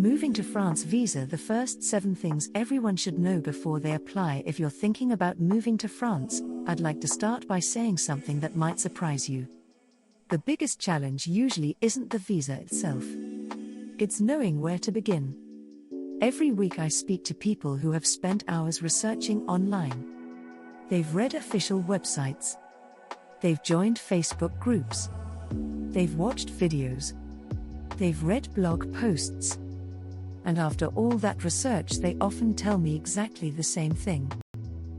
Moving to France visa. The first 7 things everyone should know before they apply. If you're thinking about moving to France, I'd like to start by saying something that might surprise you. The biggest challenge usually isn't the visa itself. It's knowing where to begin. Every week I speak to people who have spent hours researching online. They've read official websites. They've joined Facebook groups. They've watched videos. They've read blog posts. And after all that research, they often tell me exactly the same thing.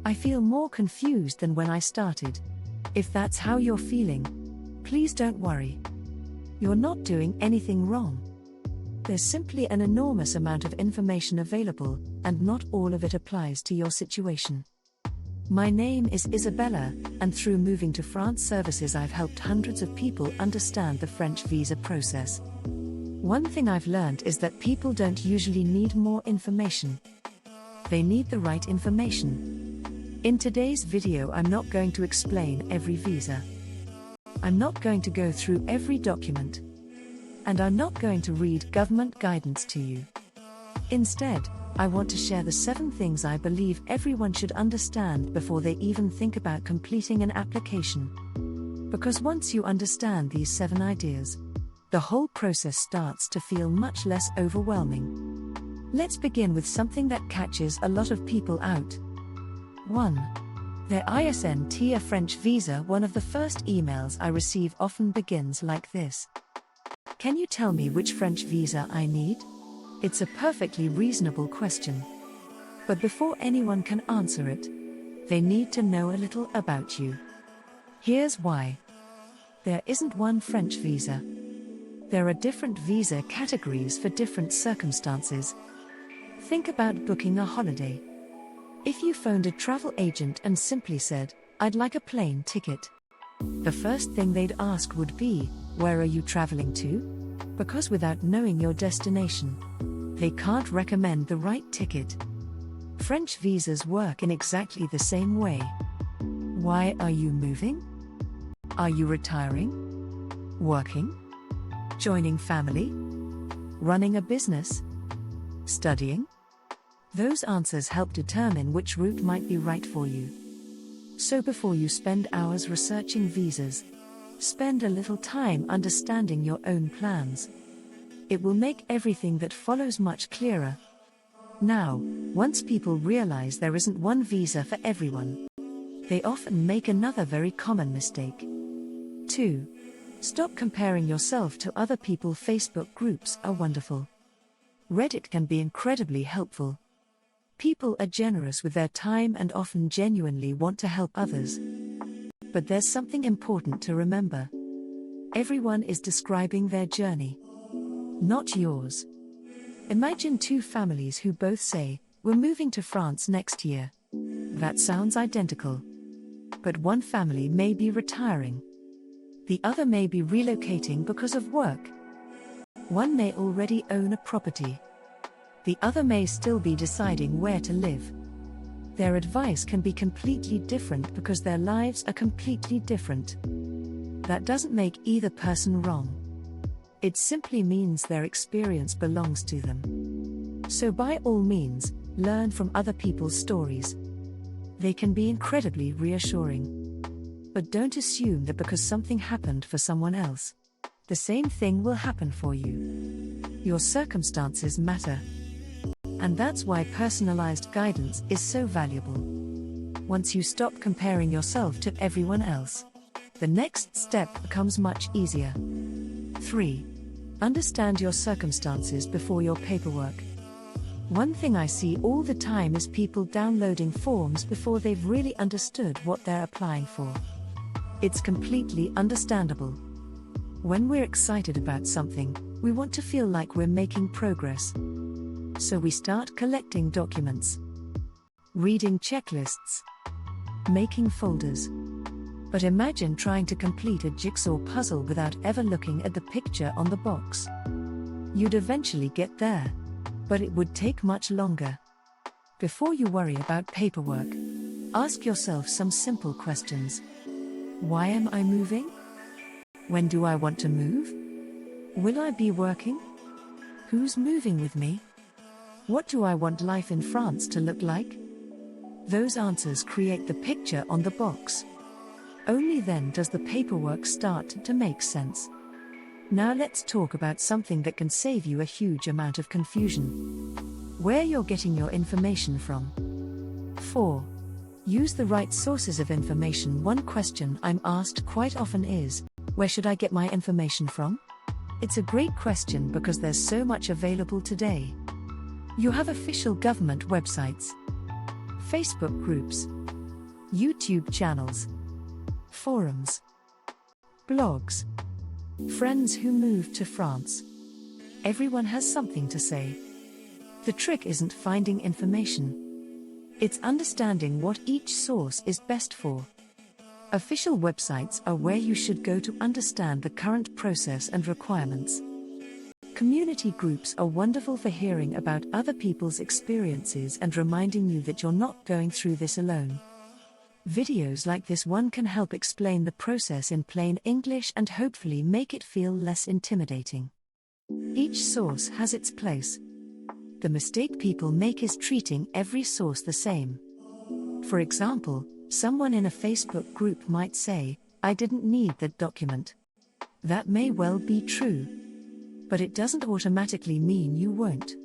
I feel more confused than when I started. If that's how you're feeling, please don't worry. You're not doing anything wrong. There's simply an enormous amount of information available, and not all of it applies to your situation. My name is Isabella, and through Moving to France services I've helped hundreds of people understand the French visa process. One thing I've learned is that people don't usually need more information. They need the right information. In today's video, I'm not going to explain every visa. I'm not going to go through every document. And I'm not going to read government guidance to you. Instead, I want to share the 7 things I believe everyone should understand before they even think about completing an application. Because once you understand these 7 ideas, the whole process starts to feel much less overwhelming. Let's begin with something that catches a lot of people out. 1. Their ISNT. A French visa. One of the first emails I receive often begins like this. Can you tell me which French visa I need? It's a perfectly reasonable question. But before anyone can answer it, they need to know a little about you. Here's why. There isn't one French visa. There are different visa categories for different circumstances. Think about booking a holiday. If you phoned a travel agent and simply said, "I'd like a plane ticket," the first thing they'd ask would be, "Where are you traveling to?" Because without knowing your destination, they can't recommend the right ticket. French visas work in exactly the same way. Why are you moving? Are you retiring? Working? Joining family? Running a business? Studying? Those answers help determine which route might be right for you. So before you spend hours researching visas, spend a little time understanding your own plans. It will make everything that follows much clearer. Now, once people realize there isn't one visa for everyone, they often make another very common mistake. 2. Stop comparing yourself to other people. Facebook groups are wonderful. Reddit can be incredibly helpful. People are generous with their time and often genuinely want to help others. But there's something important to remember. Everyone is describing their journey, not yours. Imagine 2 families who both say, "We're moving to France next year." That sounds identical. But one family may be retiring. The other may be relocating because of work. One may already own a property. The other may still be deciding where to live. Their advice can be completely different because their lives are completely different. That doesn't make either person wrong. It simply means their experience belongs to them. So by all means, learn from other people's stories. They can be incredibly reassuring. But don't assume that because something happened for someone else, the same thing will happen for you. Your circumstances matter. And that's why personalized guidance is so valuable. Once you stop comparing yourself to everyone else, the next step becomes much easier. 3. Understand your circumstances before your paperwork. One thing I see all the time is people downloading forms before they've really understood what they're applying for. It's completely understandable. When we're excited about something, we want to feel like we're making progress. So we start collecting documents, reading checklists, making folders. But imagine trying to complete a jigsaw puzzle without ever looking at the picture on the box. You'd eventually get there, but it would take much longer. Before you worry about paperwork, ask yourself some simple questions. Why am I moving? When do I want to move? Will I be working? Who's moving with me? What do I want life in France to look like? Those answers create the picture on the box. Only then does the paperwork start to make sense. Now let's talk about something that can save you a huge amount of confusion. Where you're getting your information from. 4. Use the right sources of information. One question I'm asked quite often is, where should I get my information from? It's a great question because there's so much available today. You have official government websites, Facebook groups, YouTube channels, forums, blogs, friends who moved to France. Everyone has something to say. The trick isn't finding information. It's understanding what each source is best for. Official websites are where you should go to understand the current process and requirements. Community groups are wonderful for hearing about other people's experiences and reminding you that you're not going through this alone. Videos like this one can help explain the process in plain English and hopefully make it feel less intimidating. Each source has its place. The mistake people make is treating every source the same. For example, someone in a Facebook group might say, "I didn't need that document." That may well be true, but it doesn't automatically mean you won't.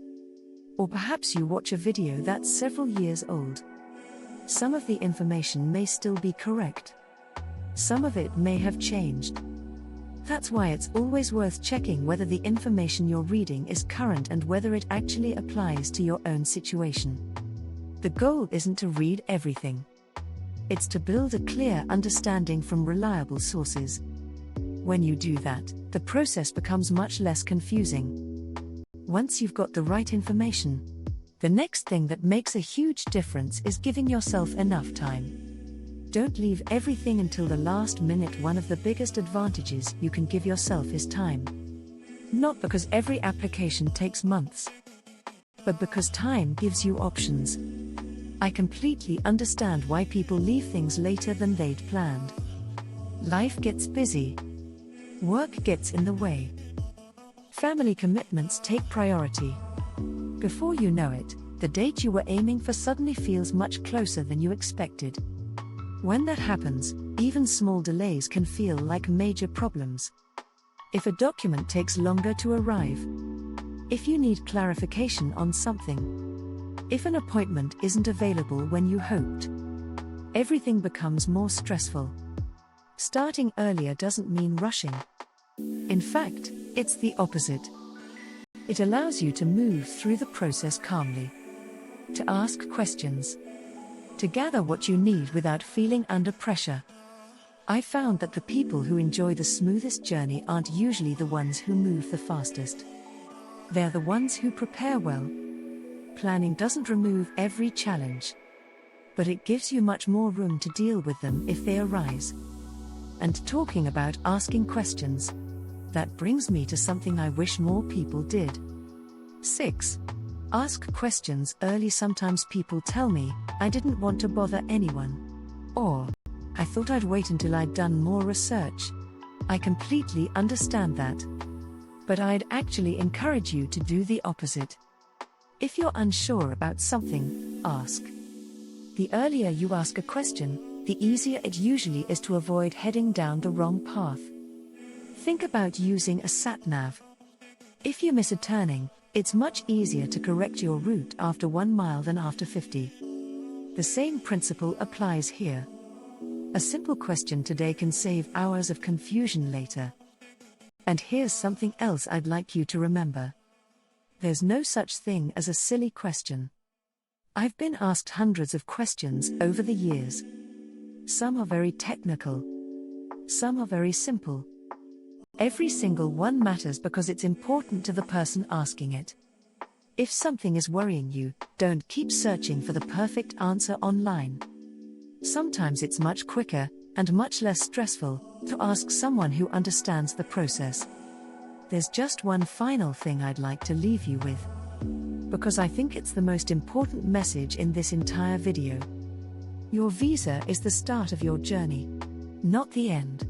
Or perhaps you watch a video that's several years old. Some of the information may still be correct. Some of it may have changed. That's why it's always worth checking whether the information you're reading is current and whether it actually applies to your own situation. The goal isn't to read everything. It's to build a clear understanding from reliable sources. When you do that, the process becomes much less confusing. Once you've got the right information, the next thing that makes a huge difference is giving yourself enough time. Don't leave everything until the last minute. One of the biggest advantages you can give yourself is time. Not because every application takes months, but because time gives you options. I completely understand why people leave things later than they'd planned. Life gets busy. Work gets in the way. Family commitments take priority. Before you know it, the date you were aiming for suddenly feels much closer than you expected. When that happens, even small delays can feel like major problems. If a document takes longer to arrive, if you need clarification on something, if an appointment isn't available when you hoped, everything becomes more stressful. Starting earlier doesn't mean rushing. In fact, it's the opposite. It allows you to move through the process calmly, to ask questions, to gather what you need without feeling under pressure. I found that the people who enjoy the smoothest journey aren't usually the ones who move the fastest. They're the ones who prepare well. Planning doesn't remove every challenge, but it gives you much more room to deal with them if they arise. And talking about asking questions, that brings me to something I wish more people did. 6. Ask questions early. Sometimes people tell me, "I didn't want to bother anyone," or "I thought I'd wait until I'd done more research." I completely understand that. But I'd actually encourage you to do the opposite. If you're unsure about something, ask. The earlier you ask a question, the easier it usually is to avoid heading down the wrong path. Think about using a sat-nav. If you miss a turning, it's much easier to correct your route after 1 mile than after 50. The same principle applies here. A simple question today can save hours of confusion later. And here's something else I'd like you to remember. There's no such thing as a silly question. I've been asked hundreds of questions over the years. Some are very technical. Some are very simple. Every single one matters because it's important to the person asking it. If something is worrying you, don't keep searching for the perfect answer online. Sometimes it's much quicker, and much less stressful, to ask someone who understands the process. There's just one final thing I'd like to leave you with, because I think it's the most important message in this entire video. Your visa is the start of your journey, not the end.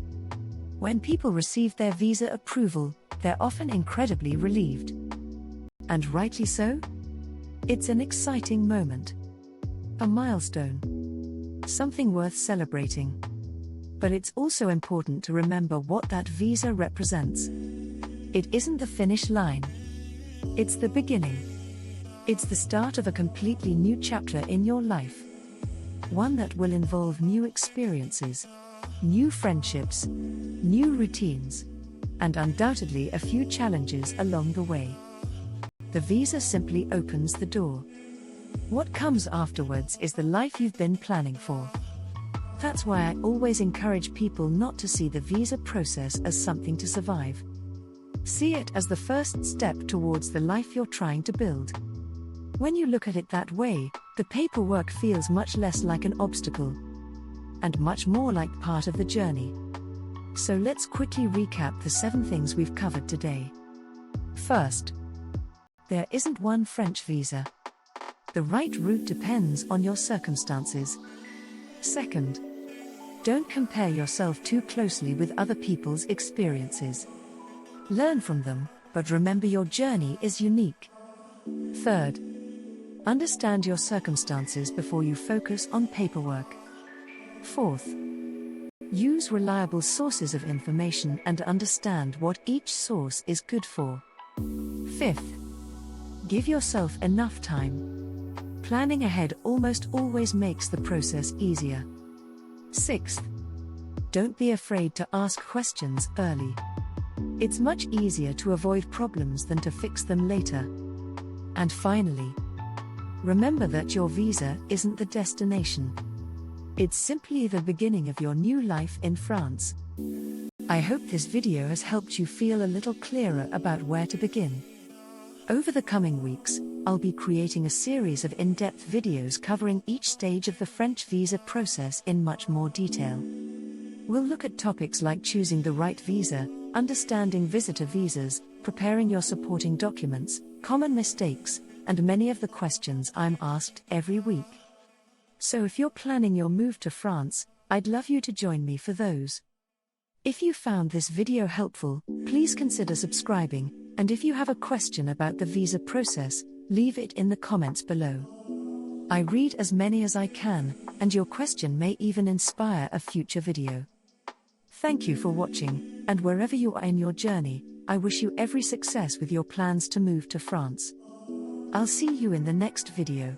When people receive their visa approval, they're often incredibly relieved. And rightly so? It's an exciting moment. A milestone. Something worth celebrating. But it's also important to remember what that visa represents. It isn't the finish line. It's the beginning. It's the start of a completely new chapter in your life. One that will involve new experiences, new friendships, new routines, and undoubtedly a few challenges along the way. The visa simply opens the door. What comes afterwards is the life you've been planning for. That's why I always encourage people not to see the visa process as something to survive. See it as the first step towards the life you're trying to build. When you look at it that way, the paperwork feels much less like an obstacle, and much more like part of the journey. So let's quickly recap the 7 things we've covered today. First, there isn't one French visa. The right route depends on your circumstances. Second, don't compare yourself too closely with other people's experiences. Learn from them, but remember your journey is unique. Third, understand your circumstances before you focus on paperwork. Fourth, use reliable sources of information and understand what each source is good for. Fifth, give yourself enough time. Planning ahead almost always makes the process easier. Sixth, don't be afraid to ask questions early. It's much easier to avoid problems than to fix them later. And finally, remember that your visa isn't the destination. It's simply the beginning of your new life in France. I hope this video has helped you feel a little clearer about where to begin. Over the coming weeks, I'll be creating a series of in-depth videos covering each stage of the French visa process in much more detail. We'll look at topics like choosing the right visa, understanding visitor visas, preparing your supporting documents, common mistakes, and many of the questions I'm asked every week. So if you're planning your move to France, I'd love you to join me for those. If you found this video helpful, please consider subscribing, and if you have a question about the visa process, leave it in the comments below. I read as many as I can, and your question may even inspire a future video. Thank you for watching, and wherever you are in your journey, I wish you every success with your plans to move to France. I'll see you in the next video.